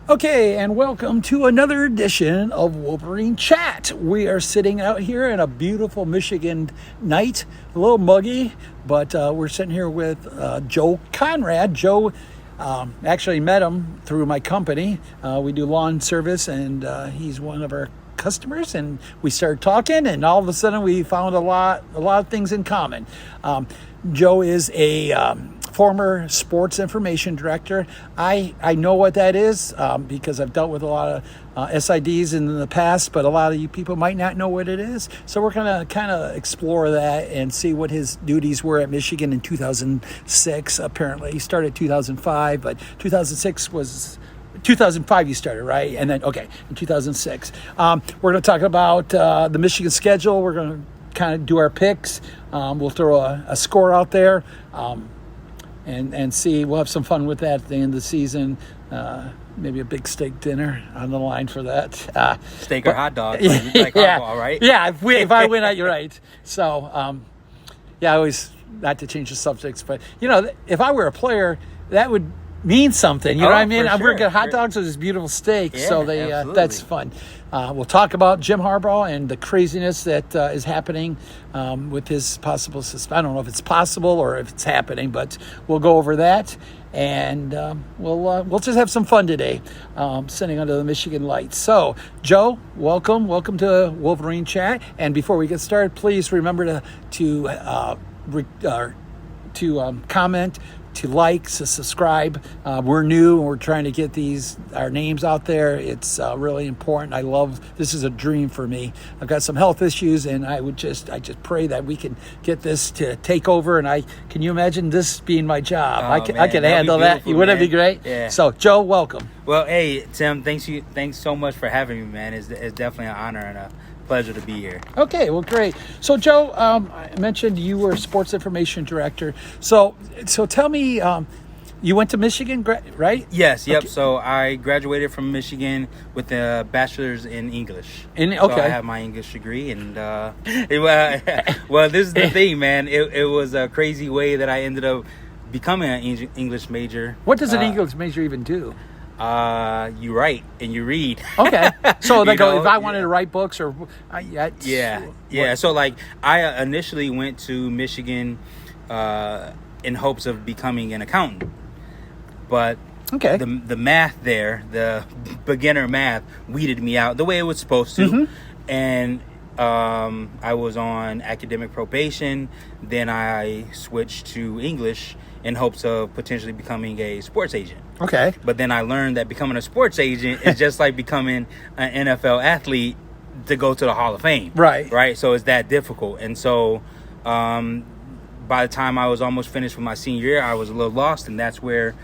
Okay, and welcome to another edition of Wolverine Chat. We are sitting out here in a beautiful Michigan night, a little muggy, but we're sitting here with Joe Conrad. Joe, actually met him through my company. We do lawn service, and he's one of our customers, and we started talking, and all of a sudden we found a lot of things in common. Joe is a former sports information director. I know what that is because I've dealt with a lot of SIDs in the past, but a lot of you people might not know what it is. So we're going to kind of explore that and see what his duties were at Michigan in 2006. Apparently, he started 2005, but 2005 you started, right? And then, in 2006. We're going to talk about the Michigan schedule. We're going to kind of do our picks. We'll throw a score out there. And see, we'll have some fun with that at the end of the season. Maybe a big steak dinner on the line for that. Steak or hot dog. Like hardball, right? Yeah, if I win, you're right. So, I always, not to change the subjects, but, if I were a player, that would mean something. You know what I mean? Sure, I'm going to get hot dogs with this beautiful steak. Yeah, so that's fun. We'll talk about Jim Harbaugh and the craziness that is happening with his possible I don't know if it's possible or if it's happening, but we'll go over that. And we'll just have some fun today, sitting under the Michigan lights. So, Joe, welcome to Wolverine Chat. And before we get started, please remember to comment, to like, to subscribe. We're new and we're trying to get our names out there. It's really important. This is a dream for me. I've got some health issues, and I just pray that we can get this to take over. And can you imagine this being my job? I can handle that. Wouldn't it be great? Yeah. So, Joe, welcome. Well, hey, Tim, thanks so much for having me, man. It's definitely an honor and a pleasure to be here. Okay, well, great. So, Joe, I mentioned you were sports information director. So tell me, you went to Michigan, right? Yes, yep. Okay. So I graduated from Michigan with a bachelor's in English. So I have my English degree, and well, this is the thing, man. It was a crazy way that I ended up becoming an English major. What does an English major even do? You write and you read. Okay. So if I wanted to write books or yeah. So like I initially went to Michigan in hopes of becoming an accountant, but the math there, the beginner math, weeded me out the way it was supposed to. Mm-hmm. And I was on academic probation. Then I switched to English in hopes of potentially becoming a sports agent. Okay. But then I learned that becoming a sports agent is just like becoming an NFL athlete to go to the Hall of Fame. Right. Right. So it's that difficult. And so by the time I was almost finished with my senior year, I was a little lost. And that's where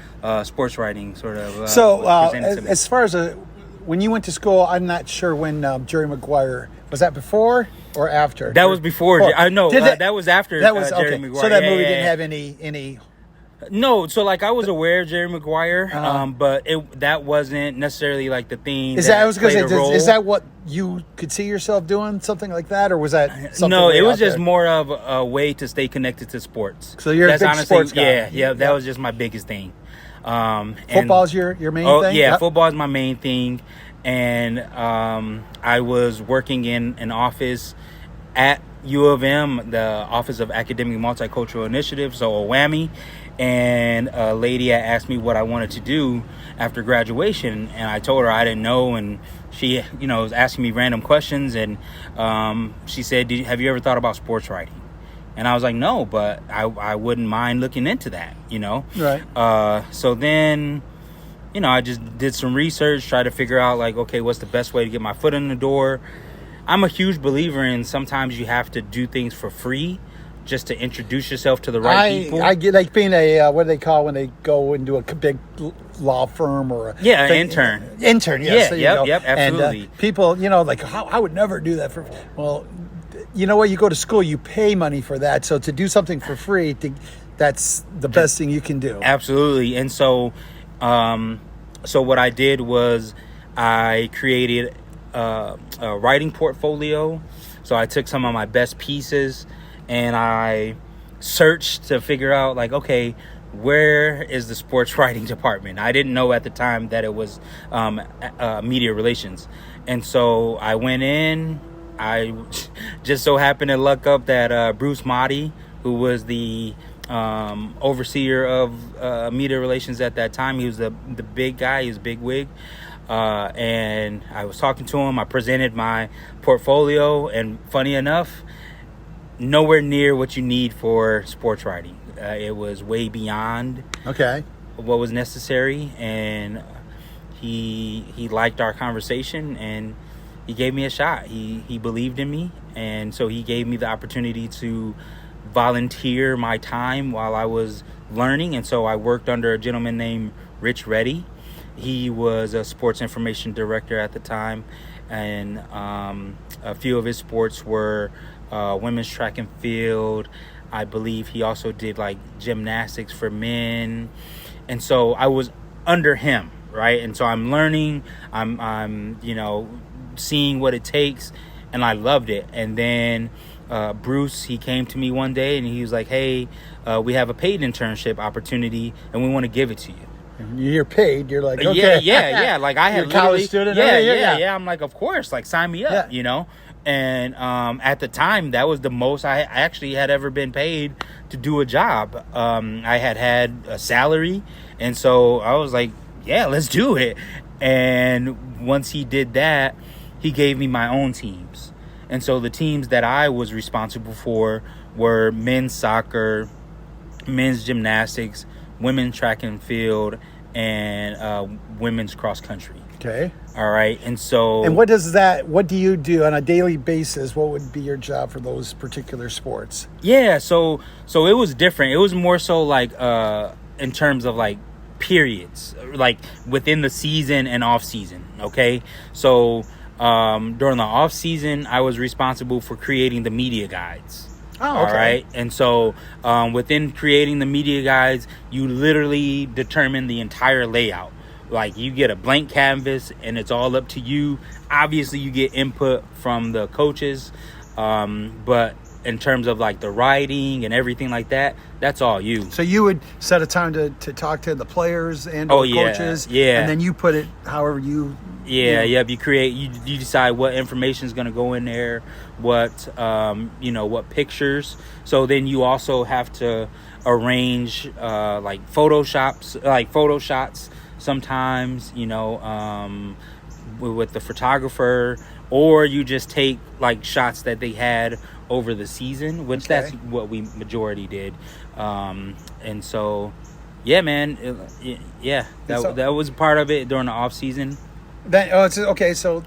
sports writing sort of was presented to me. As far as when you went to school, I'm not sure when Jerry Maguire, was that before or after? That was before. I know. That was after Jerry Maguire. So that movie didn't have any... No, so like I was aware of Jerry Maguire, but that wasn't necessarily like the thing. Is that what you could see yourself doing, something like that, or was that something? No, it was just more of a way to stay connected to sports. So you're a big sports guy. Yeah, that was just my biggest thing. Football's your main thing? Yeah, football is my main thing, and I was working in an office at U of M, the Office of Academic Multicultural Initiative, so a WAMI. And a lady had asked me what I wanted to do after graduation, and I told her I didn't know, and she was asking me random questions, and she said, have you ever thought about sports writing? And I was like, no, but I wouldn't mind looking into that, Right. So then I just did some research, tried to figure out like, okay, what's the best way to get my foot in the door. I'm a huge believer in sometimes you have to do things for free just to introduce yourself to the right people. I get like being a what do they call when they go into a big law firm or an intern. Intern, yes. Yep, absolutely. And people, like I would never do that for. Well, you know what? You go to school, you pay money for that. So to do something for free, that's the best thing you can do. Absolutely. And so, what I did was I created a writing portfolio. So I took some of my best pieces and I searched to figure out like, okay, where is the sports writing department? I didn't know at the time that it was media relations. And so I went in. I just so happened to luck up that Bruce Motti, who was the overseer of media relations at that time, he was the big guy, he was big wig. And I was talking to him. I presented my portfolio, and funny enough, nowhere near what you need for sports writing. It was way beyond what was necessary, and he liked our conversation, and he gave me a shot. He believed in me, and so he gave me the opportunity to volunteer my time while I was learning. And so I worked under a gentleman named Rich Reddy. He was a sports information director at the time, and a few of his sports were women's track and field. I believe he also did like gymnastics for men. And so I was under him, right? And so I'm learning, I'm seeing what it takes, and I loved it. And then Bruce, he came to me one day and he was like, hey, we have a paid internship opportunity and we want to give it to you. You're paid. You're like, okay. Yeah. Like I had You're a college student. Yeah. I'm like, of course, like sign me up, And at the time, that was the most I actually had ever been paid to do a job. I had a salary, and so I was like, yeah, let's do it. And once he did that, he gave me my own teams. And so the teams that I was responsible for were men's soccer, men's gymnastics, women's track and field, and women's cross country. Okay. All right. And so... And what do you do on a daily basis? What would be your job for those particular sports? Yeah. So it was different. It was more so like in terms of like periods, like within the season and off season. Okay. So during the off season, I was responsible for creating the media guides. Oh, okay. All right. And so within creating the media guides, you literally determine the entire layout. Like you get a blank canvas and it's all up to you. Obviously, you get input from the coaches. But in terms of like the writing and everything like that, that's all you. So you would set a time to talk to the players and coaches. Yeah. And then you put it however you... Yeah. You decide what information is going to go in there, what what pictures. So then you also have to arrange like photo shots sometimes, with the photographer, or you just take like shots that they had over the season, which that's what we majority did. And so, yeah, man, that was part of it during the off season. So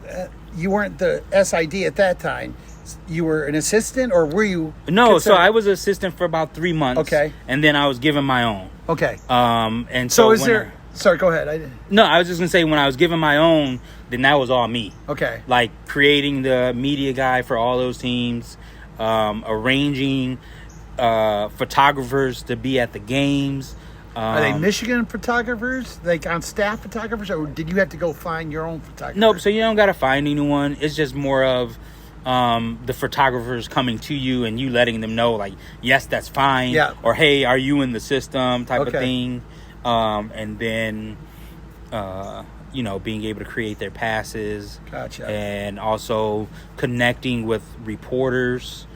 you weren't the SID at that time. You were an assistant, or were you? No, so I was an assistant for about 3 months. Okay. And then I was given my own. Okay. And so sorry, go ahead. No, I was just going to say, when I was given my own, then that was all me. Okay. Like creating the media guide for all those teams, arranging photographers to be at the games. Are they Michigan photographers, like on staff photographers, or did you have to go find your own photographer? Nope, so you don't got to find anyone. It's just more of the photographers coming to you and you letting them know, like, yes, that's fine. Yeah. Or, hey, are you in the system type of thing. And then, being able to create their passes. Gotcha. And also connecting with reporters.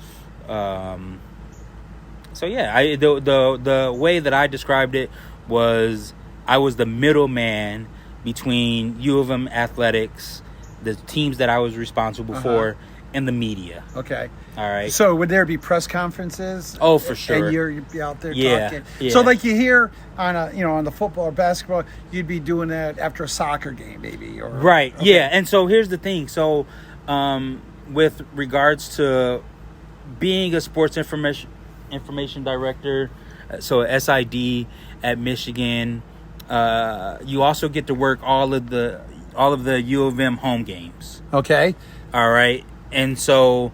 So yeah, the way that I described it was I was the middleman between U of M athletics, the teams that I was responsible for, and the media. Okay. All right. So would there be press conferences? Oh, for sure. And you'd be out there talking. Yeah. So like you hear on the football or basketball, you'd be doing that after a soccer game, maybe. Right. Okay. Yeah. And so here's the thing. So with regards to being a sports information director, so a SID at Michigan, you also get to work all of the U of M home games. Okay. All right. And so,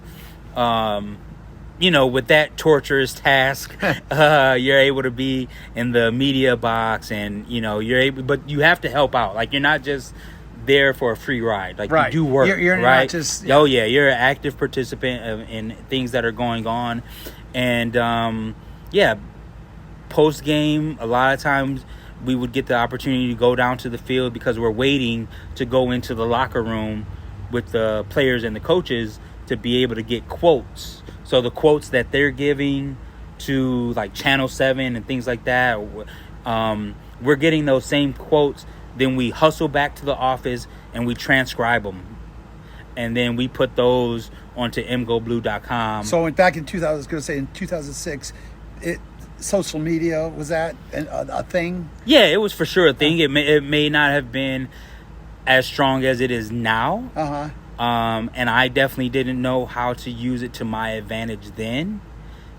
with that torturous task, you're able to be in the media box, and but you have to help out. Like, you're not just there for a free ride. Like, you do work. You're right? Not just. Yeah. Oh yeah, you're an active participant in things that are going on, and post game, a lot of times we would get the opportunity to go down to the field because we're waiting to go into the locker room with the players and the coaches to be able to get quotes. So the quotes that they're giving to like Channel 7 and things like that, we're getting those same quotes. Then we hustle back to the office and we transcribe them. And then we put those onto mgoblue.com. So back in 2000, I was going to say in 2006, social media, was that a thing? Yeah, it was for sure a thing. It may not have been as strong as it is now. Uh-huh. And I definitely didn't know how to use it to my advantage then.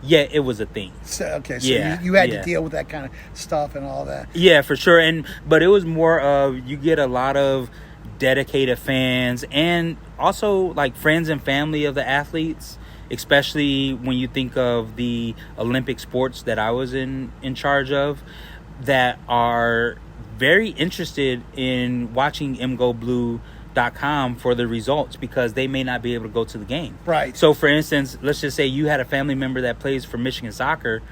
Yeah, it was a thing. So yeah, you had to deal with that kind of stuff and all that. Yeah, for sure. But it was more of, you get a lot of dedicated fans and also like friends and family of the athletes, especially when you think of the Olympic sports that I was in charge of, that are very interested in watching mgoblue.com for the results because they may not be able to go to the game. Right. So for instance, let's just say you had a family member that plays for Michigan soccer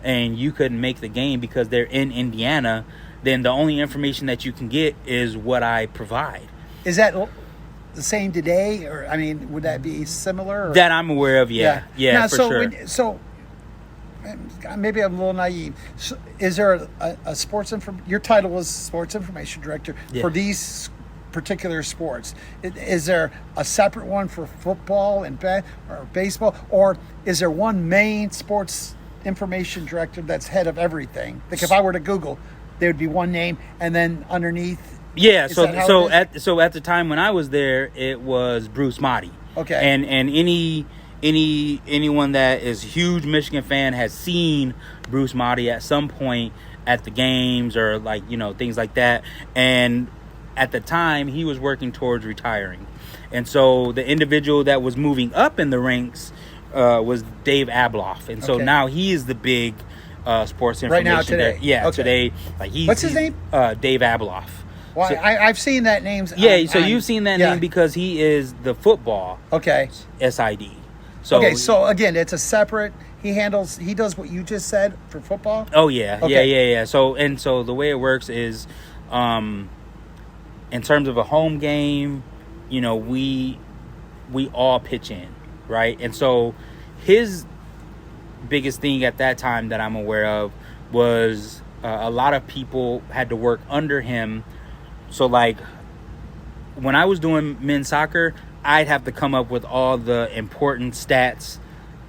and you couldn't make the game because they're in Indiana, then the only information that you can get is what I provide. Is that the same today? Or, I mean, would that be similar? Or? That I'm aware of, yeah. Yeah, now, for sure. sure. Maybe I'm a little naive. So is there a sports your title was sports information director for these particular sports? Is there a separate one for football and or baseball, or is there one main sports information director that's head of everything? Like if I were to Google, there would be one name, and then underneath. Yeah. So at the time when I was there, it was Bruce Motti. Okay. And anyone that is a huge Michigan fan has seen Bruce Motti at some point at the games or like, things like that. And at the time he was working towards retiring. And so the individual that was moving up in the ranks was Dave Abloff. And so now he is the big sports information. Right now, today. Today. Like what's his name? Dave Abloff. Well, so, I've seen that name. Yeah, you've seen that name because he is the football SID. So again, it's a separate. He does what you just said for football. Oh yeah, yeah. So the way it works is, in terms of a home game, we all pitch in, right? And so his biggest thing at that time that I'm aware of was a lot of people had to work under him. So like when I was doing men's soccer, I'd have to come up with all the important stats,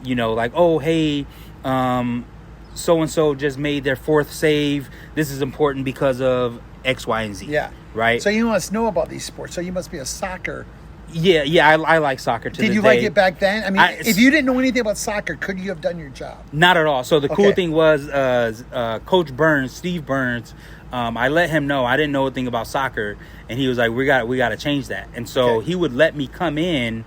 like, oh, hey, so-and-so just made their 4th save. This is important because of X, Y, and Z. Yeah. Right? So you must know about these sports. So you must be a soccer. Yeah, I like soccer to this day. Did you like it back then? I mean, if you didn't know anything about soccer, could you have done your job? Not at all. So the cool thing was Coach Burns, Steve Burns, I let him know I didn't know a thing about soccer, and he was like, we got to change that. And so he would let me come in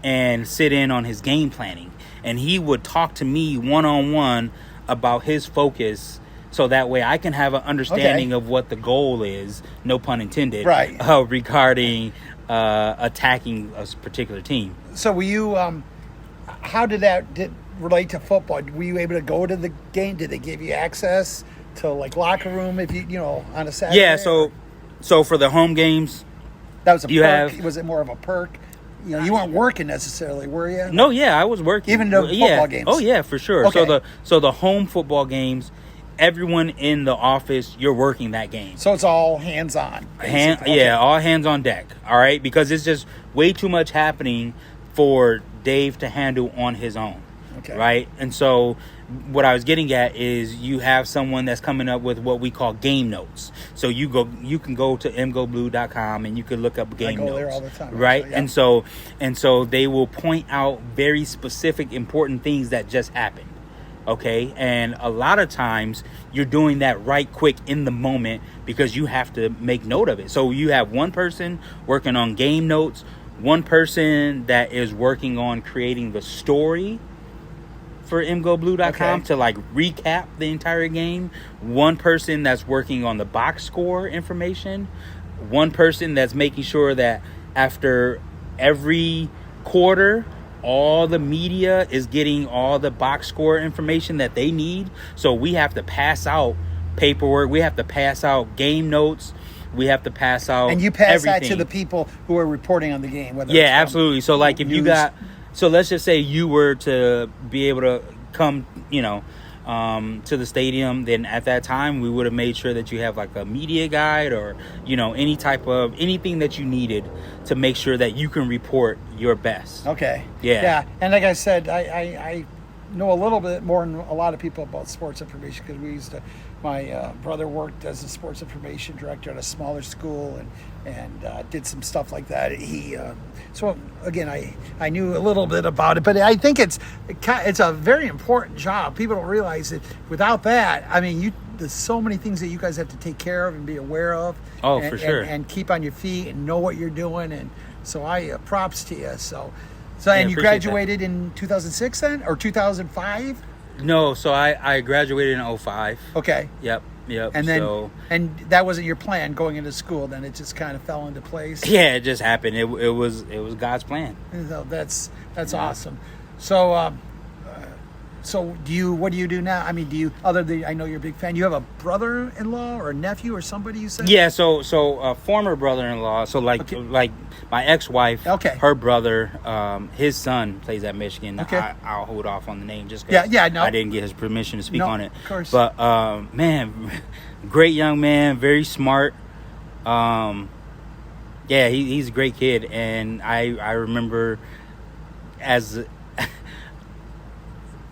and sit in on his game planning, and he would talk to me one-on-one about his focus, so that way I can have an understanding of what the goal is, no pun intended, right? Regarding attacking a particular team. So were you? How did that relate to football? Were you able to go to the game? Did they give you access to like locker room if you on a Saturday? Yeah. So for the home games, that was a perk. Was it more of a perk? You weren't working necessarily, were you? No, yeah, I was working. Even the football games. Oh yeah, for sure. Okay. So the home football games, everyone in the office, you're working that game. So it's all hands on. Yeah, all hands on deck. All right, because it's just way too much happening for Dave to handle on his own. Okay. Right? And so what I was getting at is you have someone that's coming up with what we call game notes. So you can go to mgoblue.com and you can look up game notes. I go there all the time. Right? Actually, yeah. And so they will point out very specific important things that just happened. Okay? And a lot of times you're doing that right quick in the moment because you have to make note of it. So you have one person working on game notes, one person that is working on creating the story for mgoblue.com to like recap the entire game, one person that's working on the box score information, one person that's making sure that after every quarter all the media is getting all the box score information that they need. So we have to pass out paperwork. We have to pass out game notes. We have to pass out And you pass everything. that to the people who are reporting on the game. Whether Yeah, it's from absolutely. So like if you news. got, so let's just say you were to be able to come, to the stadium, then at that time we would have made sure that you have like a media guide or, any type of anything that you needed to make sure that you can report your best. Okay. Yeah. And like I said, I know a little bit more than a lot of people about sports information because my brother worked as a sports information director at a smaller school and did some stuff like that. So again, I knew a little bit about it, but I think it's a very important job. People don't realize that without that, I mean, there's so many things that you guys have to take care of and be aware of. Oh, and, for sure. And keep on your feet and know what you're doing. And so props to you. So Yeah, and you appreciate graduated in 2006 then, or 2005? No, so I graduated in 05. Okay. Yep. And then, so, and that wasn't your plan going into school. Then it just kind of fell into place. yeah, it just happened. It was God's plan. So that's awesome. So, what do you do now? I mean, I know you're a big fan. You have a brother-in-law or a nephew or somebody you said? Yeah, so a former brother-in-law. So like my ex-wife, Okay. her brother, his son plays at Michigan. Okay. I'll hold off on the name just because no. I didn't get his permission to speak No, on it. of course. But man, great young man, very smart. Yeah, he's a great kid, and I remember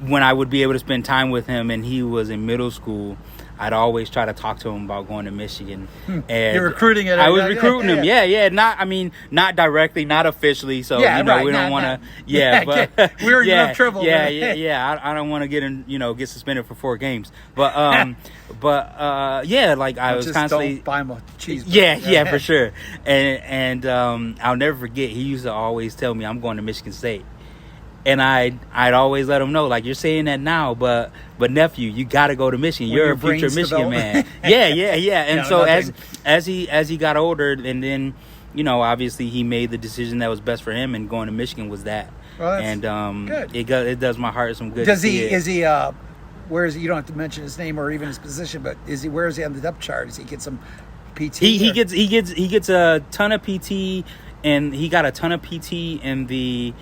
when I would be able to spend time with him and he was in middle school, I'd always try to talk to him about going to Michigan. And You're recruiting it. I was recruiting him. Yeah. Not directly, not officially. So, Yeah, right, we don't want to, but we're in enough trouble. Yeah. I don't want to get suspended for 4 games. But, like I was just constantly. don't buy him a cheeseburger. Yeah, for sure. And I'll never forget, he used to always tell me I'm going to Michigan State. And I'd always let him know, like, you're saying that now, but nephew, you got to go to Michigan. When you're your a future brain's Michigan developed. man. Yeah. And so nothing. as he got older, and then obviously he made the decision that was best for him, and going to Michigan was that. Well, that's good. It does my heart some good. Does he? Is he? Where is he? You don't have to mention his name or even his position, but where is he on the depth chart? Does he get some PT? He gets a ton of PT. And he got a ton of PT in the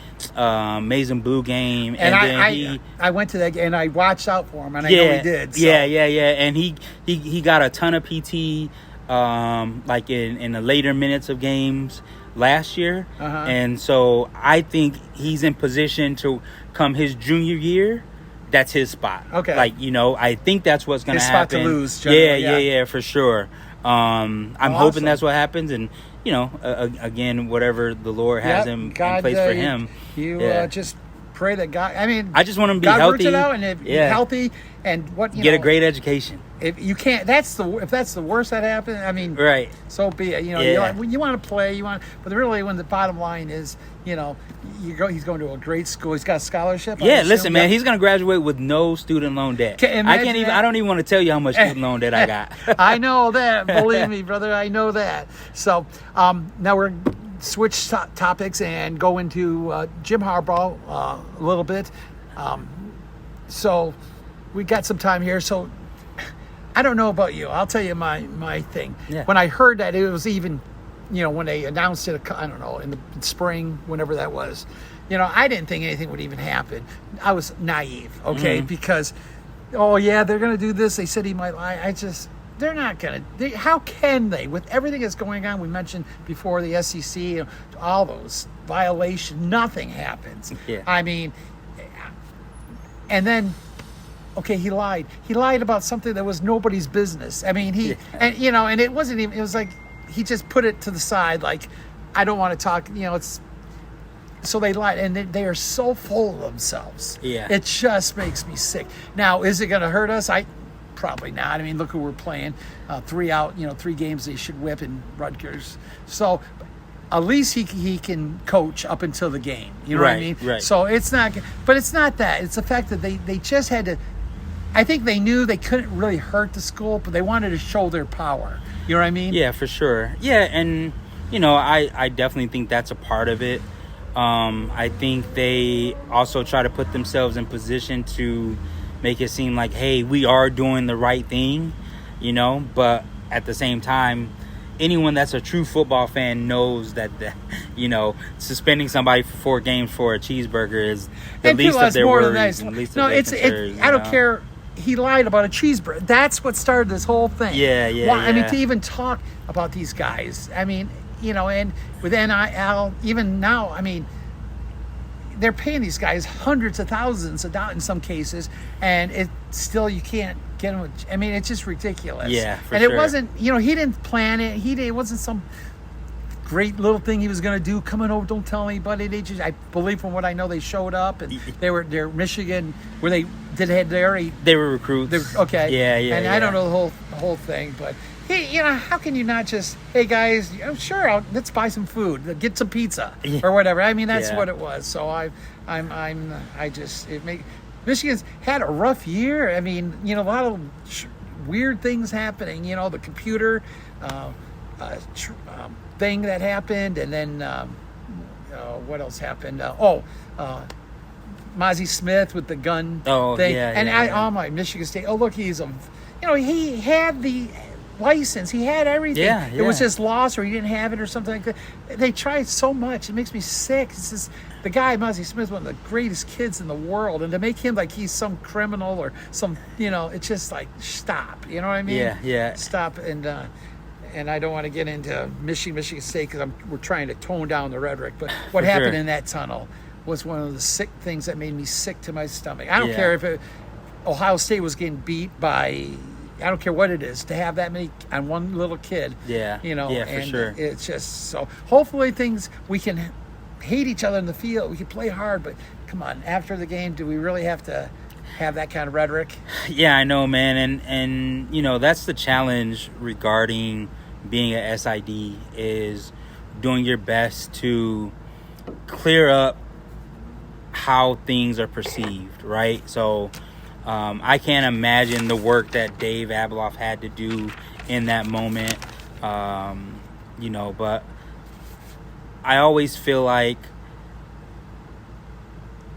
Maize and Blue game, And then I went to that game and I watched out for him, and I know he did. So. Yeah. And he got a ton of PT, like in the later minutes of games last year, and so I think he's in position to come his junior year. That's his spot. Okay, like I think that's what's going to happen. His spot to lose. Generally, yeah, for sure. I'm hoping that's what happens, and again, whatever the Lord has in place for him. You just pray that God. I mean, I just want him to be God healthy. Works it out, and if you're healthy, and get a great education. If you can't, if that's the worst that happens. I mean, right. So be it. You want to play. But really, when the bottom line is, he's going to a great school. He's got a scholarship. Yeah, listen, man, he's going to graduate with no student loan debt. I don't even want to tell you how much student loan debt I got. I know that. Believe me, brother, I know that. So now we're switch topics and go into Jim Harbaugh a little bit. So we got some time here. So I don't know about you. I'll tell you my thing. Yeah. When I heard that, it was even, when they announced it, I don't know, in the spring, whenever that was, I didn't think anything would even happen. I was naive, okay? Because, they're going to do this. They said he might lie. They're not going to. How can they? With everything that's going on, we mentioned before, the SEC, all those violations, nothing happens. Yeah. I mean, and then, okay, he lied. He lied about something that was nobody's business. I mean, and it wasn't even, it was like, he just put it to the side, like, I don't want to talk, so they lied, and they are so full of themselves. Yeah. It just makes me sick. Now, is it going to hurt us? Probably not. I mean, look who we're playing. 3 games they should whip in Rutgers. So at least he can coach up until the game. You know what I mean? Right. So it's not, but it's not that. It's the fact that they just had to, I think they knew they couldn't really hurt the school, but they wanted to show their power. You know what I mean? Yeah, for sure. Yeah, and, I definitely think that's a part of it. I think they also try to put themselves in position to make it seem like, hey, we are doing the right thing, but at the same time, anyone that's a true football fan knows that, suspending somebody for 4 games for a cheeseburger is the least of their worries and least of their concerns. I don't care. He lied about a cheeseburger. That's what started this whole thing. Yeah. I mean, to even talk about these guys, I mean, and with NIL, even now, I mean, they're paying these guys hundreds of thousands of dollars in some cases, and it still, you can't get them. I mean, it's just ridiculous. Yeah, and it wasn't, he didn't plan it. It wasn't some great little thing he was going to do. Coming over, don't tell anybody. They just, I believe from what I know, they showed up and they're Michigan, where they were recruits. Okay. Yeah. And I don't know the whole thing, but hey, how can you not just, hey guys, sure, let's buy some food, get some pizza or whatever. I mean, that's what it was. So Michigan's had a rough year. I mean, a lot of weird things happening. The computer thing that happened, and then what else happened? Mozzie Smith with the gun thing. Oh my, Michigan State. Oh look, he had the license. He had everything. It was just lost, or he didn't have it, or something like that. They tried so much. It makes me sick. It's just, the guy, Mozzie Smith, one of the greatest kids in the world, and to make him like he's some criminal or some, it's just like, stop. You know what I mean? Yeah. Stop. And I don't want to get into Michigan State because we're trying to tone down the rhetoric. But what happened in that tunnel was one of the sick things that made me sick to my stomach. I don't care if Ohio State was getting beat by, I don't care what it is, to have that many on one little kid. Yeah, for sure. It's just, so hopefully we can hate each other in the field. We can play hard, but come on, after the game, do we really have to have that kind of rhetoric? Yeah, I know, man. And that's the challenge regarding being a SID, is doing your best to clear up how things are perceived, right? So I can't imagine the work that Dave Abeloff had to do in that moment, but I always feel like,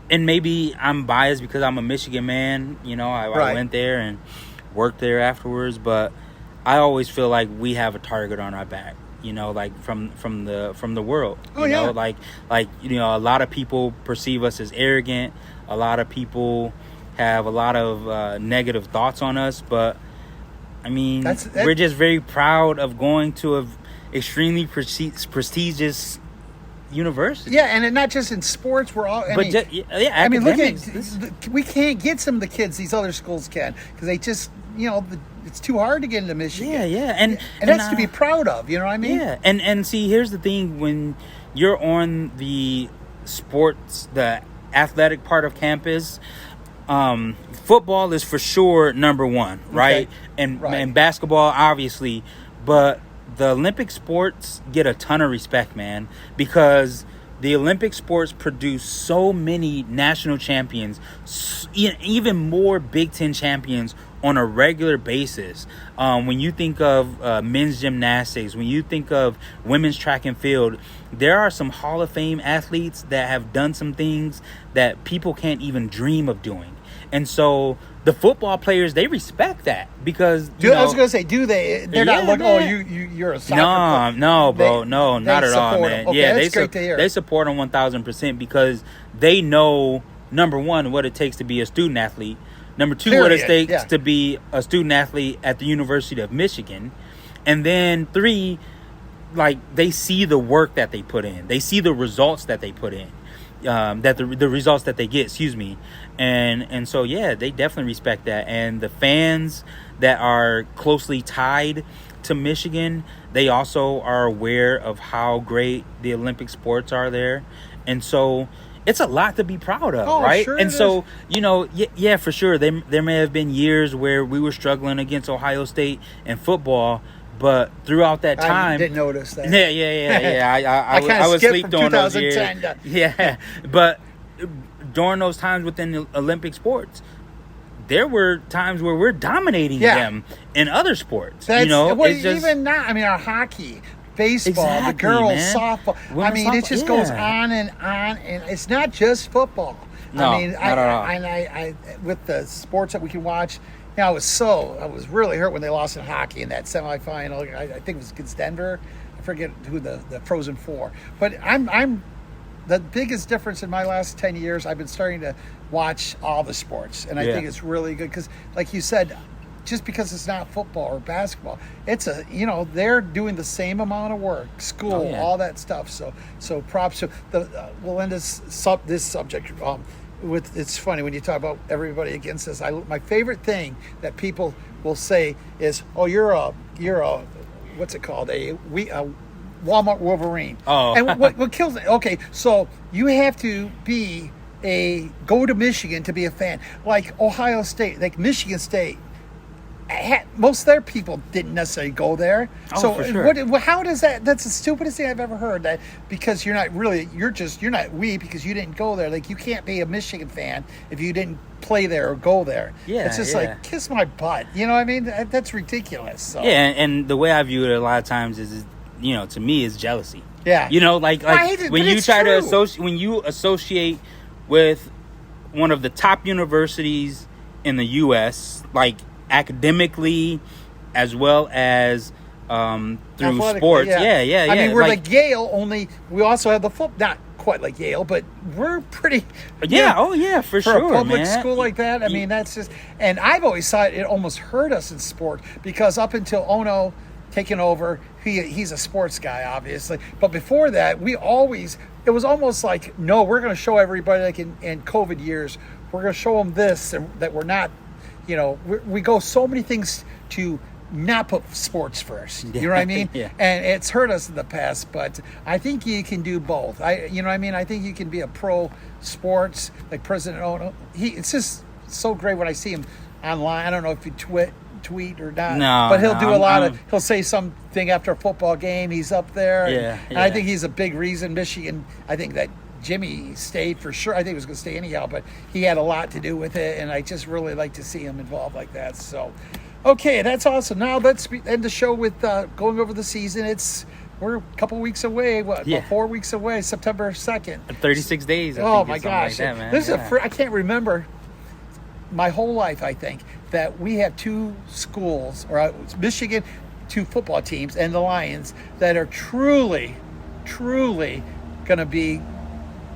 and maybe I'm biased because I'm a Michigan man, I went there and worked there afterwards, but I always feel like we have a target on our back, like from the world. Like a lot of people perceive us as arrogant. A lot of people have a lot of negative thoughts on us, but I mean, we're just very proud of going to a extremely prestigious university. Yeah, and not just in sports. We're all. I mean, look at, we can't get some of the kids these other schools can, because they just, it's too hard to get into Michigan. Yeah, and that's to be proud of. You know what I mean? Yeah, and see, here's the thing: when you're on the sports, the athletic part of campus, football is for sure number one, right? Okay. And basketball, obviously, but the Olympic sports get a ton of respect, man, because the Olympic sports produce so many national champions, even more Big Ten champions on a regular basis. When you think of men's gymnastics, when you think of women's track and field, there are some Hall of Fame athletes that have done some things that people can't even dream of doing. And so the football players, they respect that, because I was going to say, do they? They're not looking, you're a soccer player. No, bro, not at all, man. Okay, yeah, that's great to hear. They support them 1,000% because they know, number one, what it takes to be a student athlete. Number two, what it takes to be a student athlete at the University of Michigan. And then 3, like, they see the work that they put in. They see the results that they put in. That the results that they get, and so they definitely respect that. And the fans that are closely tied to Michigan, they also are aware of how great the Olympic sports are there, and so it's a lot to be proud of, right? Sure, and so for sure, there may have been years where we were struggling against Ohio State in football. But throughout that time, I didn't notice that. Yeah. I was asleep during those years. Yeah, but during those times within the Olympic sports, there were times where we're dominating them in other sports. Even now, I mean, our hockey, baseball, the Exactly, girls, man. softball. Women's I mean, it softball, just goes yeah. on, and it's not just football. No, I mean, not at all. I with the sports that we can watch. You know, I was really hurt when they lost in hockey in that semifinal. I think it was against Denver. I forget who the Frozen Four. But I'm the biggest difference in my last 10 years. I've been starting to watch all the sports, and I think it's really good because, like you said, just because it's not football or basketball, it's they're doing the same amount of work, school, all that stuff. So props to we'll end this subject with. It's funny when you talk about everybody against us. My favorite thing that people will say is, "Oh, you're a what's it called? A Walmart Wolverine." Oh, and what kills it? Okay, so you have to go to Michigan to be a fan, like Ohio State, like Michigan State. Most of their people didn't necessarily go there. Oh, so for sure. how does that? That's the stupidest thing I've ever heard. That because you're not because you didn't go there. Like you can't be a Michigan fan if you didn't play there or go there. Yeah, it's just like kiss my butt. You know what I mean? That's ridiculous. So. Yeah, and the way I view it a lot of times is to me is jealousy. Yeah. Like when you try to associate with one of the top universities in the U.S., like academically as well as through sports. Yeah. I mean, we're like Yale, only we also have the football. Not quite like Yale, but we're pretty. Yeah, oh yeah, for sure, a public man. school like that. I mean, that's just. And I've always thought it almost hurt us in sport because up until Ono taking over, he's a sports guy, obviously. But before that, it was almost like, no, we're going to show everybody, like in COVID years, we're going to show them this, and that we're not. We go so many things to not put sports first. You know what I mean? Yeah. And it's hurt us in the past, but I think you can do both. I think you can be a pro sports, like President Ono. It's just so great when I see him online. I don't know if you tweet or not, but he'll do a lot he'll say something after a football game. He's up there. And I think he's a big reason Michigan, I think that Jimmy stayed for sure. I think he was going to stay anyhow, but he had a lot to do with it, and I just really like to see him involved like that. So, okay, that's awesome. Now let's end the show with going over the season. We're a couple weeks away. About 4 weeks away, September 2nd. 36 days. Oh my gosh, like that, man. This is I can't remember my whole life. I think that we have two schools, or Michigan, two football teams, and the Lions that are truly going to be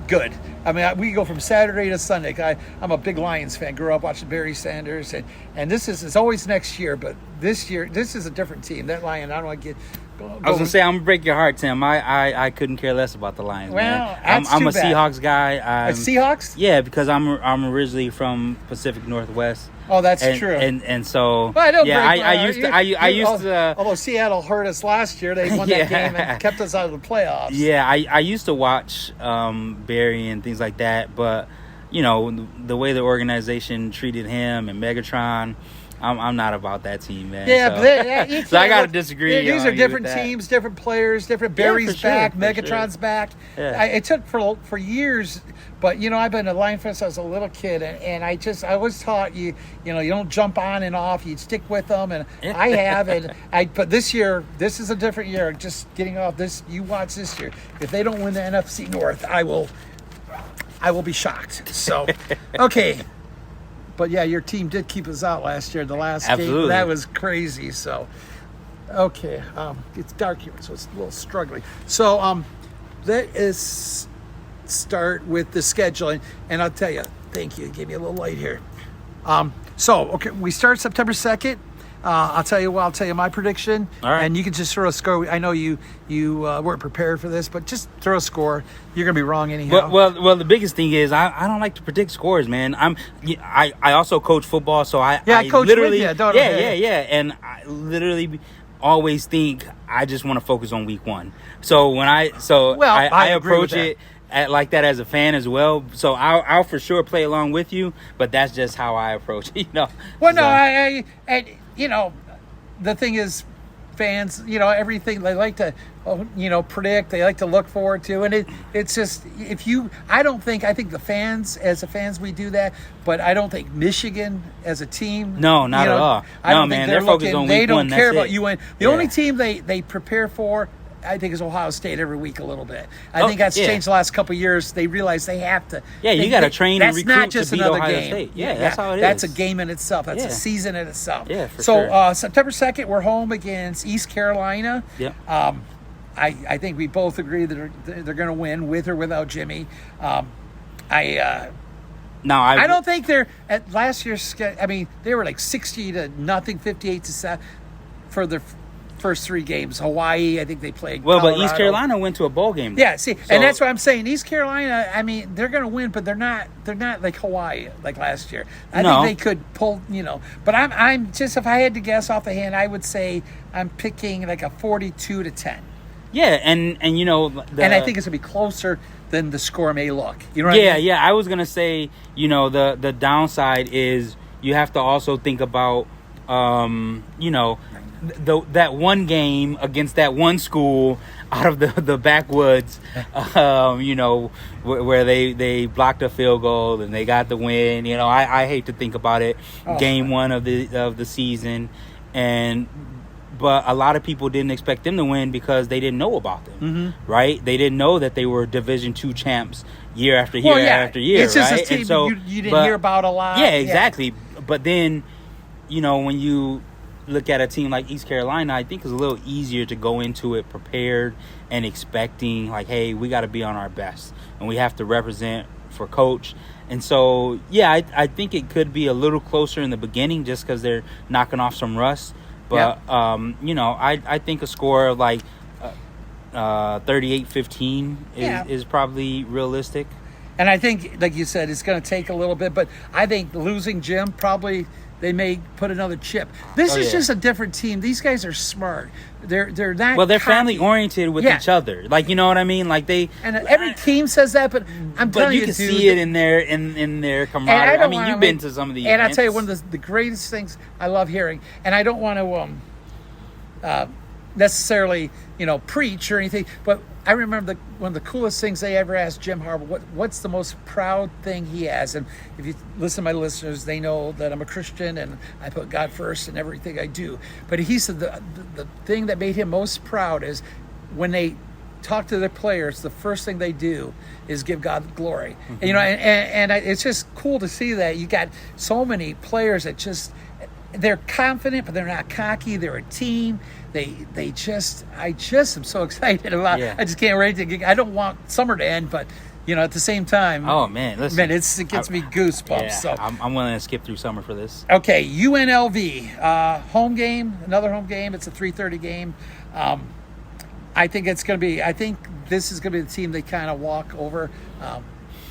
good. I mean, we go from Saturday to Sunday. I'm a big Lions fan. Grew up watching Barry Sanders, and it's always next year, but this year this is a different team. That Lion, I don't want to get. I was gonna say, I'm gonna break your heart, Tim. I couldn't care less about the Lions. Well, man. I'm a Seahawks guy. Seahawks? Yeah, because I'm originally from Pacific Northwest. Oh, that's true. And so well, I used to. Although Seattle hurt us last year, they won that game and kept us out of the playoffs. Yeah, I used to watch Barry and things like that, but the way the organization treated him and Megatron. I'm not about that team, man. Yeah, so I gotta disagree. These are different teams, different players, different. Barry's back, Megatron's back. Yeah. It took for years, but I've been a Lion fan since I was a little kid, and I always taught you don't jump on and off, you stick with them, and I have, but this year, this is a different year. Just getting off this, you watch this year. If they don't win the NFC North, I will be shocked. So, okay. But yeah, your team did keep us out last year. The last game, that was crazy. So, okay, it's dark here, so it's a little struggling. So, that is start with the scheduling, and I'll tell you, thank you. Gave me a little light here. So, okay, we start September 2nd. I'll tell you my prediction, and you can just throw a score. I know you weren't prepared for this, but just throw a score. You're gonna be wrong anyhow. Well, the biggest thing is I don't like to predict scores, man. I also coach football, so I coach literally with you, and I literally always think I just want to focus on week one. So when I approach it like that as a fan as well. So I'll for sure play along with you, but that's just how I approach it. Well, no, the thing is, fans, everything they like to, predict, they like to look forward to, and it's just I think the fans, as the fans, we do that, but I don't think Michigan as a team. No, not at all. I don't think they're focused on week one. They don't care about UN. The only team they prepare for I think, is Ohio State every week a little bit. I think that's yeah. changed the last couple of years. They realize they have to. Yeah, you got to train and that's recruit not just to beat another Ohio game. State. Yeah, that's how it is. That's a game in itself. That's Yeah. a season in itself. Yeah, for so, sure. September 2nd, we're home against East Carolina. Yep. I think we both agree that they're going to win with or without Jimmy. I don't think they're at last year's. I mean, they were like 60-0, 58-7 for the first 3 games. Hawaii, I think they played. Well, Colorado. but East Carolina went to a bowl game. Yeah, see, and that's what I'm saying. East Carolina, I mean, they're going to win, but they're not like Hawaii like last year. I think they could pull, But I'm just, if I had to guess off the hand, I would say I'm picking like a 42-10. Yeah, and and I think it's gonna be closer than the score may look. You know what I mean? Yeah. I was gonna say, the downside is you have to also think about, that one game against that one school out of the backwoods, where they blocked a field goal and they got the win. I hate to think about it. Game 1 of the season, but a lot of people didn't expect them to win because they didn't know about them, right? They didn't know that they were Division II champs year after year after year. It's just right? a team and so, you didn't hear about a lot. Yeah, exactly. But then, when you look at a team like East Carolina, I think it's a little easier to go into it prepared and expecting, like, hey, we got to be on our best and we have to represent for coach. And so, yeah, I think it could be a little closer in the beginning just because they're knocking off some rust. But, I think a score of like 38-15 is probably realistic. And I think, like you said, it's going to take a little bit. But I think losing Jim, probably they may put another chip. This is just a different team. These guys are smart. They're not. Well, they're family oriented with each other. Like, you know what I mean? Like and every team says that, but I'm telling you, you can see it in their camaraderie. I mean, you've been to some of the events. And I'll tell you, one of the greatest things I love hearing, and I don't want to necessarily, preach or anything, but I remember one of the coolest things they ever asked Jim Harbaugh, what's the most proud thing he has? And if you listen to my listeners, they know that I'm a Christian and I put God first in everything I do. But he said the thing that made him most proud is when they talk to their players, the first thing they do is give God glory. Mm-hmm. And it's just cool to see that. You got so many players that they're confident, but they're not cocky. They're a team. I just am so excited about. Yeah. I just can't wait to. I don't want summer to end, but at the same time. Oh man, listen, it gets me goosebumps. Yeah, so I'm willing to skip through summer for this. Okay, UNLV home game, another home game. It's a 3:30 game. I think it's going to be. I think this is going to be the team they kind of walk over.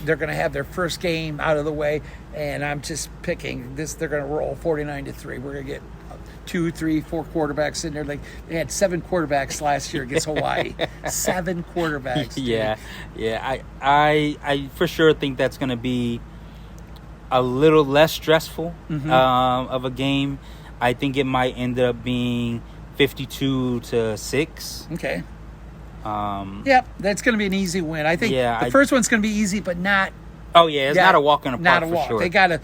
They're going to have their first game out of the way, and I'm just picking this. They're going to roll 49-3. We're going to get 2, 3, 4 quarterbacks in there. Like they had 7 quarterbacks last year against Hawaii. 7 quarterbacks. Yeah. I for sure think that's going to be a little less stressful of a game. I think it might end up being 52-6. Okay. That's going to be an easy win. I think the first one's going to be easy, but not. Oh yeah, it's not a walk in the park. Not a for walk. Sure. They gotta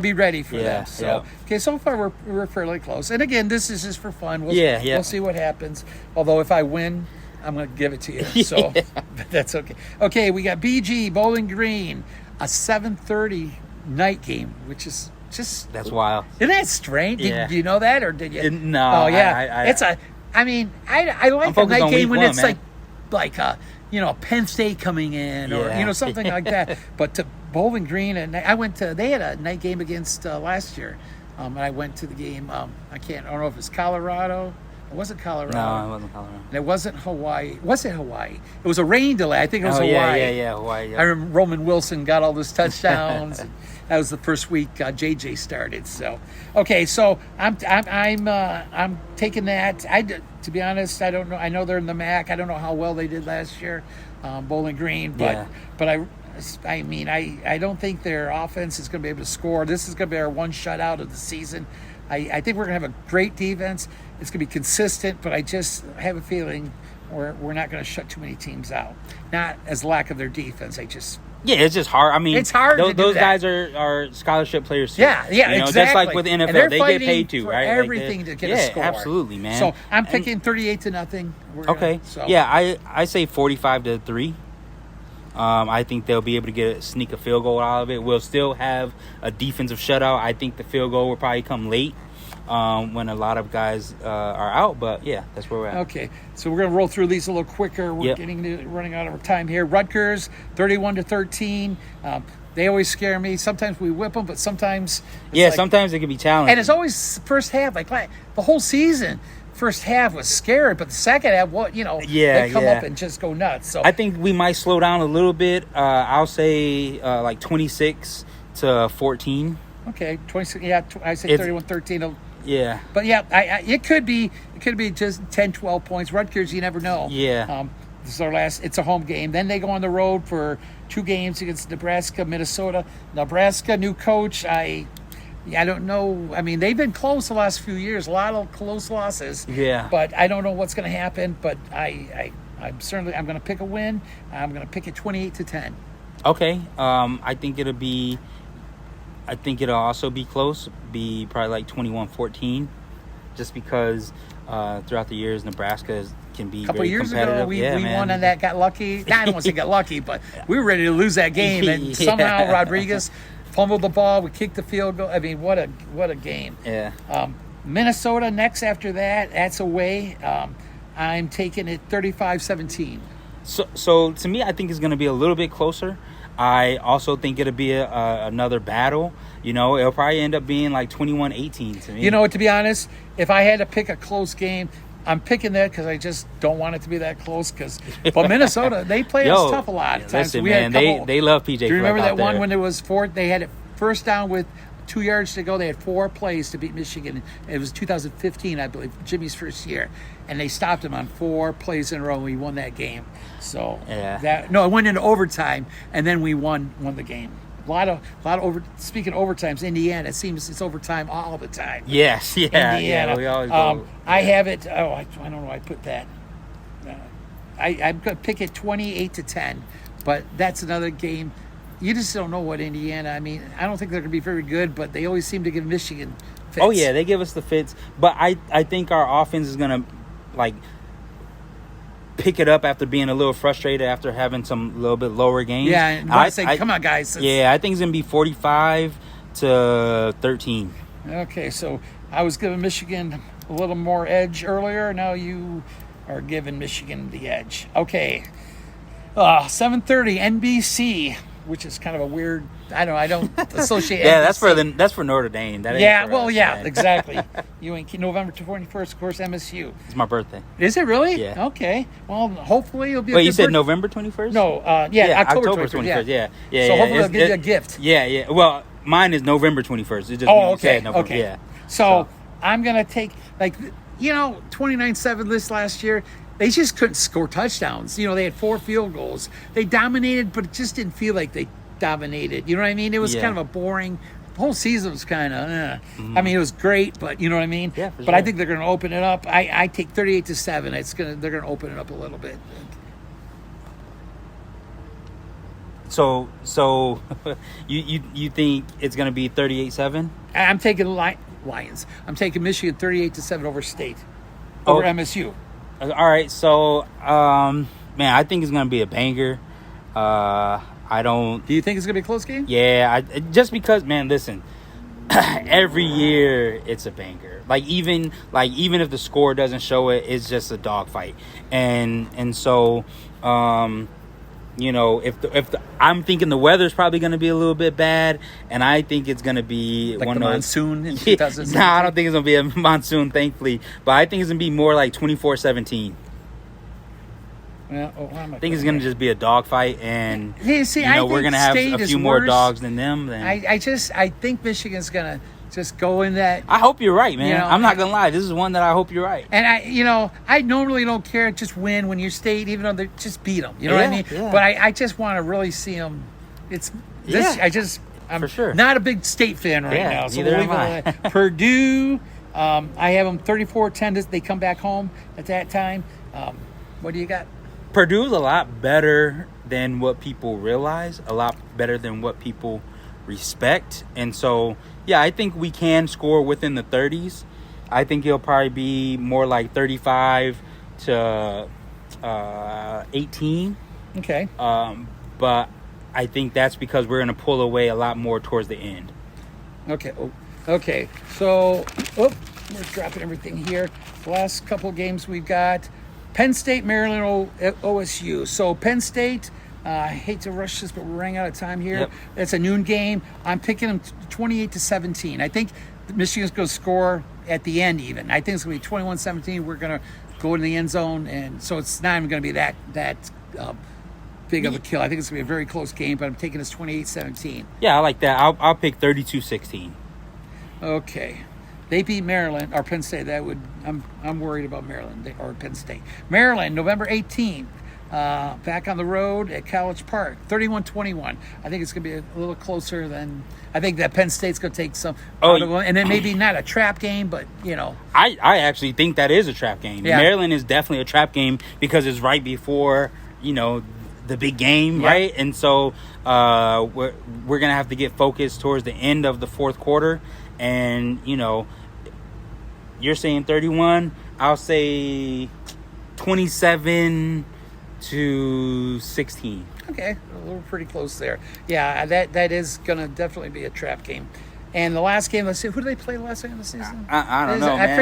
be ready for that. So okay, so far we're fairly close. And again, this is just for fun. We'll see what happens. Although if I win, I'm going to give it to you. So but that's okay. Okay, we got BG Bowling Green, a 7:30 night game, which is just that's wild. Isn't that strange? Did you know that, or did you? No. Oh yeah, I like a night game when it's like Penn State coming in or something like that. But to Bowling Green, and they had a night game against last year, and I went to the game. I don't know if it's Colorado. It wasn't Colorado. No, it wasn't Colorado. And it wasn't Hawaii. Was it Hawaii? It was a rain delay. I think it was Hawaii. Yeah, Hawaii. Yeah. I remember Roman Wilson got all those touchdowns. That was the first week JJ started. So, okay, so I'm taking that. To be honest, I don't know. I know they're in the MAC. I don't know how well they did last year, Bowling Green. But I don't think their offense is going to be able to score. This is going to be our one shutout of the season. I think we're going to have a great defense. It's going to be consistent, but I just have a feeling we're not going to shut too many teams out. Not as lack of their defense. Yeah, it's just hard. I mean, it's hard. Those guys are scholarship players too. Yeah, you know, exactly. Just like with And NFL, they get paid too, for right? everything like to get a score. Absolutely, man. So I'm picking 38-0. Okay. Yeah, I say 45-3. I think they'll be able to sneak a field goal out of it. We'll still have a defensive shutout. I think the field goal will probably come late when a lot of guys are out. But yeah, that's where we're at. Okay, so we're gonna roll through these a little quicker. We're running out of time here. Rutgers 31-13. They always scare me. Sometimes we whip them, but sometimes sometimes it can be challenging. And it's always first half. Like the whole season, first half was scary, but the second half, they come up and just go nuts. So I think we might slow down a little bit. I'll say like 26-14. Okay, 26. Yeah, I say 31-13. Yeah, but it could be just 10, 12 points. Rutgers, you never know. Yeah. This is it's a home game. Then they go on the road for 2 games against Nebraska, Minnesota. Nebraska, new coach. I don't know. I mean, they've been close the last few years. A lot of close losses. Yeah. But I don't know what's going to happen. But I'm going to pick a win. I'm going to pick it 28-10. Okay. I think it'll also be close. Be probably like 21-14, just because throughout the years Nebraska can be very competitive. A couple years ago, we won and that got lucky. I don't want to say got lucky, but we were ready to lose that game, and somehow Rodriguez fumbled the ball. We kicked the field goal. I mean, what a game. Yeah. Minnesota next after that. That's away. I'm taking it 35-17. So to me, I think it's going to be a little bit closer. I also think it'll be another battle. You know, it'll probably end up being like 21-18 to me. You know, to be honest, if I had to pick a close game, I'm picking that because I just don't want it to be that close. But Minnesota, they play us tough a lot of times. Listen, man, they love PJ. Do you remember that one when it was fourth? They had it first down with 2 yards to go. They had 4 plays to beat Michigan. It was 2015, I believe, Jimmy's first year, and they stopped him on 4 plays in a row. And we won that game. So it went into overtime, and then we won the game. A lot of speaking of overtimes, Indiana. It seems it's overtime all the time. Yes, Indiana. Yeah. We always go. I have it. I don't know. I put that. I'm going to pick it 28-10, but that's another game. You just don't know what Indiana. I mean, I don't think they're going to be very good, but they always seem to give Michigan fits. Oh yeah, they give us the fits. But I think our offense is going to pick it up after being a little frustrated after having some little bit lower games. Yeah, and I say, come on, guys. I think it's going to be 45-13. Okay, so I was giving Michigan a little more edge earlier. Now you are giving Michigan the edge. Okay, 7:30 NBC, which is kind of a weird. I don't associate. That's for Notre Dame. That ain't for us, man. Exactly. You ain't November 21st, of course, MSU. It's my birthday. Is it really? Yeah. Okay. Well, hopefully it'll be. Wait, you said November 21st? No. October 21st. Yeah. So hopefully I'll give you a gift. Yeah. Well, mine is November 21st. It just okay. November. Okay. Yeah. So I'm gonna take 29-7 this last year. They just couldn't score touchdowns. You know, they had 4 field goals. They dominated, but it just didn't feel like they dominated. You know what I mean? It was kind of a boring. The whole season was kind of. I mean, it was great, but you know what I mean. Yeah. But I think they're going to open it up. I take 38-7. They're going to open it up a little bit. So you think it's going to be 38-7? I'm taking Lions. I'm taking Michigan 38-7 over State, over MSU. All right, so man, I think it's gonna be a banger. I don't. Do you think it's gonna be a close game? Yeah, just because, man. Listen, every year it's a banger. Even if the score doesn't show it, it's just a dogfight. And so, I'm thinking the weather's probably going to be a little bit bad, and I think it's going to be like one the of monsoon in 2017. No, I don't think it's going to be a monsoon, thankfully, but I think it's going to be more like 24-17. Yeah, I think it's going to just be a dogfight, and we're going to have a few more dogs than them. I think Michigan's going to just go in that. I hope you're right, man. I'm not going to lie. This is one that I hope you're right. And I normally don't care. Just win when you're State, even though they just beat them. You know what I mean? Yeah. But I just want to really see them. I'm for sure not a big State fan right now. So neither am I. Purdue, I have them 34-10. They come back home at that time. What do you got? Purdue's a lot better than what people realize, a lot better than what people respect. And so, yeah, I think we can score within the 30s. I think it'll probably be more like 35 to 18. Okay. But I think that's because we're going to pull away a lot more towards the end. Okay. Okay. So, we're dropping everything here. The last couple of games we've got Penn State, Maryland, OSU. So Penn State, I hate to rush this, but we're running out of time here. Yep. It's a noon game. I'm picking them 28-17. I think Michigan's going to score at the end even. I think it's going to be 21-17. We're going to go in the end zone, and so it's not even going to be that big of a kill. I think it's going to be a very close game, but I'm taking this 28-17. Yeah, I like that. I'll pick 32-16. Okay. They beat Maryland or Penn State. I'm worried about Maryland or Penn State. Maryland, November 18th, back on the road at College Park, 31-21. I think it's going to be a little closer than. I think that Penn State's going to take some. And then maybe not a trap game, but I actually think that is a trap game. Yeah. Maryland is definitely a trap game because it's right before the big game, right? And so we're going to have to get focused towards the end of the fourth quarter. And, you're saying 31. I'll say 27-16. Okay, we're pretty close there. Yeah, that is going to definitely be a trap game. And the last game, let's see, who did they play last game of the season? I don't know, man.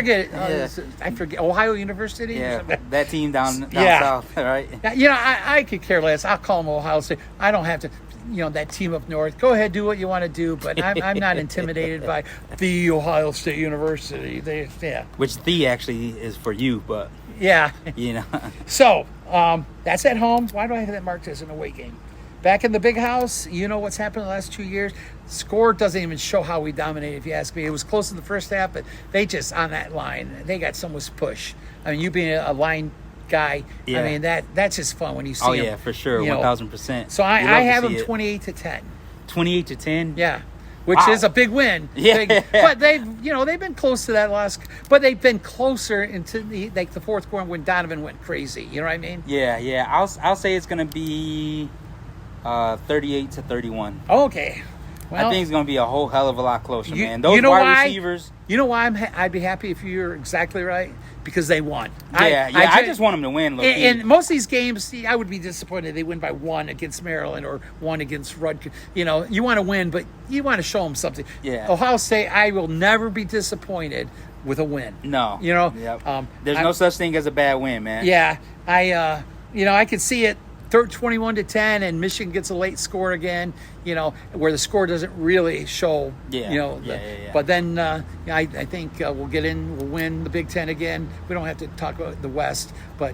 I forget. Ohio University? Yeah, that team down south, right? I could care less. I'll call them Ohio State. I don't have to. That team up north, go ahead, do what you want to do, but I'm not intimidated by the Ohio State University. Which the actually is for you, but So that's at home. Why do I have that marked as an away game? Back in the big house, what's happened the last 2 years. Score doesn't even show how we dominated, if you ask me. It was close in the first half, but they just on that line, they got so much push. I mean, you being a line guy, I mean that's just fun when you see him. For sure, 1,000%. So I have him 28-10. 28-10. Yeah, which is a big win. Yeah, but they've been close to that last, but they've been closer into the fourth quarter when Donovan went crazy. You know what I mean? Yeah. I'll say it's gonna be 38-31. Okay. Well, I think it's going to be a whole hell of a lot closer, man. Those wide receivers. You know why I'd be happy if you're exactly right? Because they won. I just want them to win. In most of these games, I would be disappointed if they win by one against Maryland or one against Rutgers. You want to win, but you want to show them something. Yeah. Ohio State, I will never be disappointed with a win. No. Yep. There's no such thing as a bad win, man. Yeah. I could see it 21-10, and Michigan gets a late score again, where the score doesn't really show, But then I think we'll win the Big Ten again. We don't have to talk about the West, but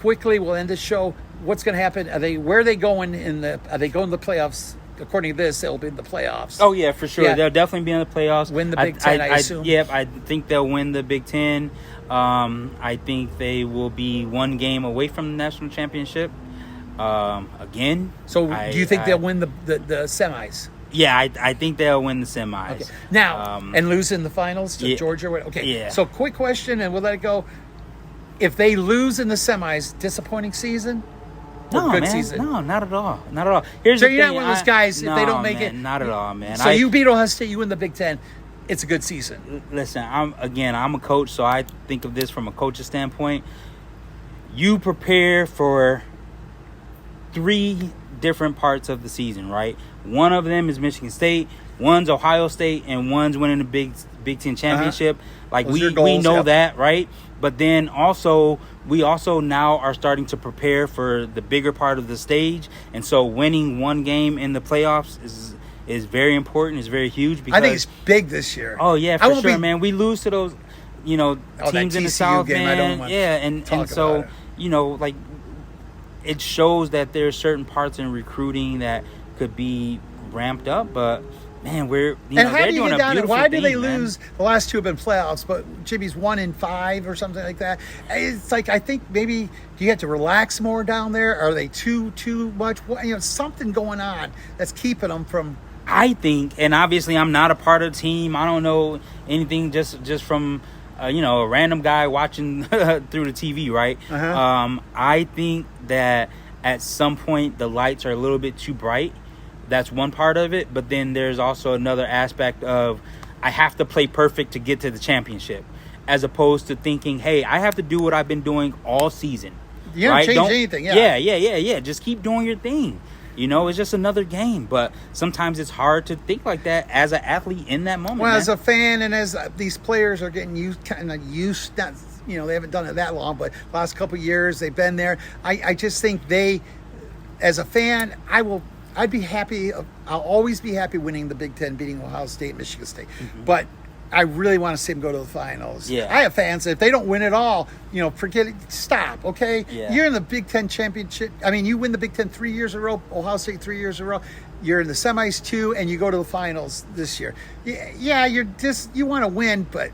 we'll end the show. What's going to happen? Where are they going are they going to the playoffs? According to this, they'll be in the playoffs. Oh, yeah, for sure. Yeah. They'll definitely be in the playoffs. Win the Big Ten, I assume. I think they'll win the Big Ten. I think they will be one game away from the national championship. Again. So do you think they'll win the semis? Yeah, I think they'll win the semis. Okay. Now, and lose in the finals to Georgia? Okay. Yeah. So quick question, and we'll let it go. If they lose in the semis, disappointing season? No, good man. season? No, not at all. Not at all. Here's so the you're thing. not one of those guys, if they don't make it? Not at all, man. So you beat Ohio State, you win the Big Ten. It's a good season. Listen, I'm a coach, so I think of this from a coach's standpoint. You prepare for 3 different parts of the season, right? One of them is Michigan State, one's Ohio State, and one's winning the Big Ten championship. Like we know that, right? But then we also now are starting to prepare for the bigger part of the stage, and so winning one game in the playoffs is very important. It's very huge. Because, I think it's big this year. Oh yeah, for sure, man. We lose to those, teams in the South, game, man. And so like. It shows that there's certain parts in recruiting that could be ramped up, but man, they're doing a beautiful thing. Why do they lose? The last 2 have been playoffs, but Jimmy's 1-5 or something like that. It's like I think maybe do you have to relax more down there? Are they too much? Something going on that's keeping them from. I think, and obviously I'm not a part of the team. I don't know anything just from. A random guy watching through the TV, right? Uh-huh. I think that at some point the lights are a little bit too bright. That's one part of it. But then there's also another aspect of I have to play perfect to get to the championship, as opposed to thinking, hey, I have to do what I've been doing all season. You don't change anything. Yeah. Just keep doing your thing. You know, it's just another game. But sometimes it's hard to think like that as an athlete in that moment. Well, as a fan and as these players are getting used, not, you know, they haven't done it that long, but last couple of years they've been there. I just think as a fan, I'd be happy. I'll always be happy winning the Big Ten, beating Ohio State, Michigan State. Mm-hmm. But I really want to see them go to the finals. Yeah. I have fans. If they don't win it all, you know, forget it. Stop, okay? Yeah. You're in the Big Ten championship. I mean, you win the Big Ten 3 years in a row, Ohio State 3 years in a row. You're in the semis 2, and you go to the finals this year. Yeah, you want to win, but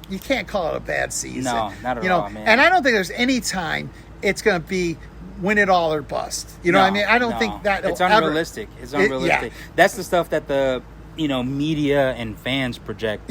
you can't call it a bad season. No, not at all, man. And I don't think there's any time it's going to be win it all or bust. You know what I mean? I don't think that it's unrealistic. It's unrealistic. That's the stuff that the media and fans project.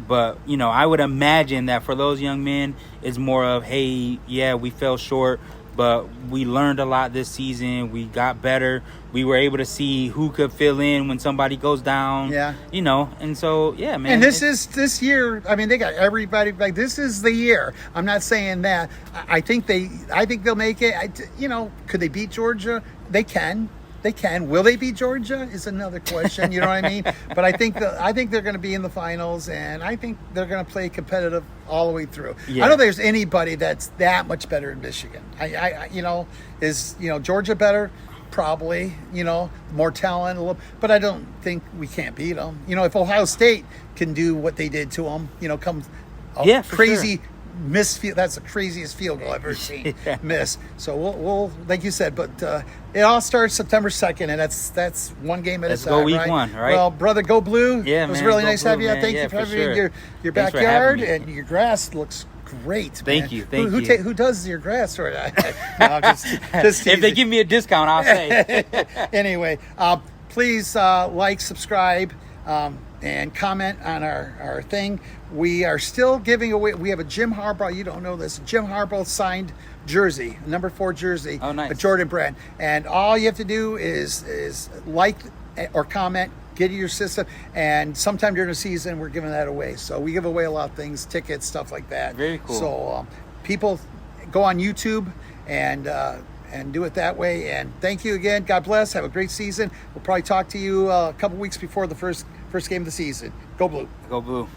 But I would imagine that for those young men, it's more of, hey, yeah, we fell short, but we learned a lot this season. We got better. We were able to see who could fill in when somebody goes down. Yeah. And so, yeah, man. And this year, I mean, they got everybody, like, this is the year. I'm not saying that. I think they'll make it. Could they beat Georgia? They can. They can. Will they beat Georgia is another question. You know what I mean? But I think they're going to be in the finals, and I think they're going to play competitive all the way through. Yeah. I don't think there's anybody that's that much better in Michigan. Is Georgia better? Probably. More talent, a little, but I don't think we can't beat them. If Ohio State can do what they did to them, come crazy. Sure. That's the craziest field goal I've ever seen. Miss. So we'll like you said, but it all starts September 2nd, and that's one game at a time. Let's go week right? 1, right? Well, brother, go blue. Yeah, it was man, really nice to have you. Man. Thank you for having me in your Thanks backyard, and your grass looks great. Thank you. Who does your grass? Or no, just if they give me a discount, I'll say. Anyway, please like, subscribe. And comment on our thing. We are still giving away. We have a Jim Harbaugh. You don't know this. Jim Harbaugh signed jersey, number 4 jersey. Oh, nice. A Jordan brand. And all you have to do is like or comment, get it in your system. And sometime during the season, we're giving that away. So we give away a lot of things, tickets, stuff like that. Very cool. So people go on YouTube and do it that way. And thank you again. God bless. Have a great season. We'll probably talk to you a couple weeks before the first game of the season. Go Blue. Go Blue.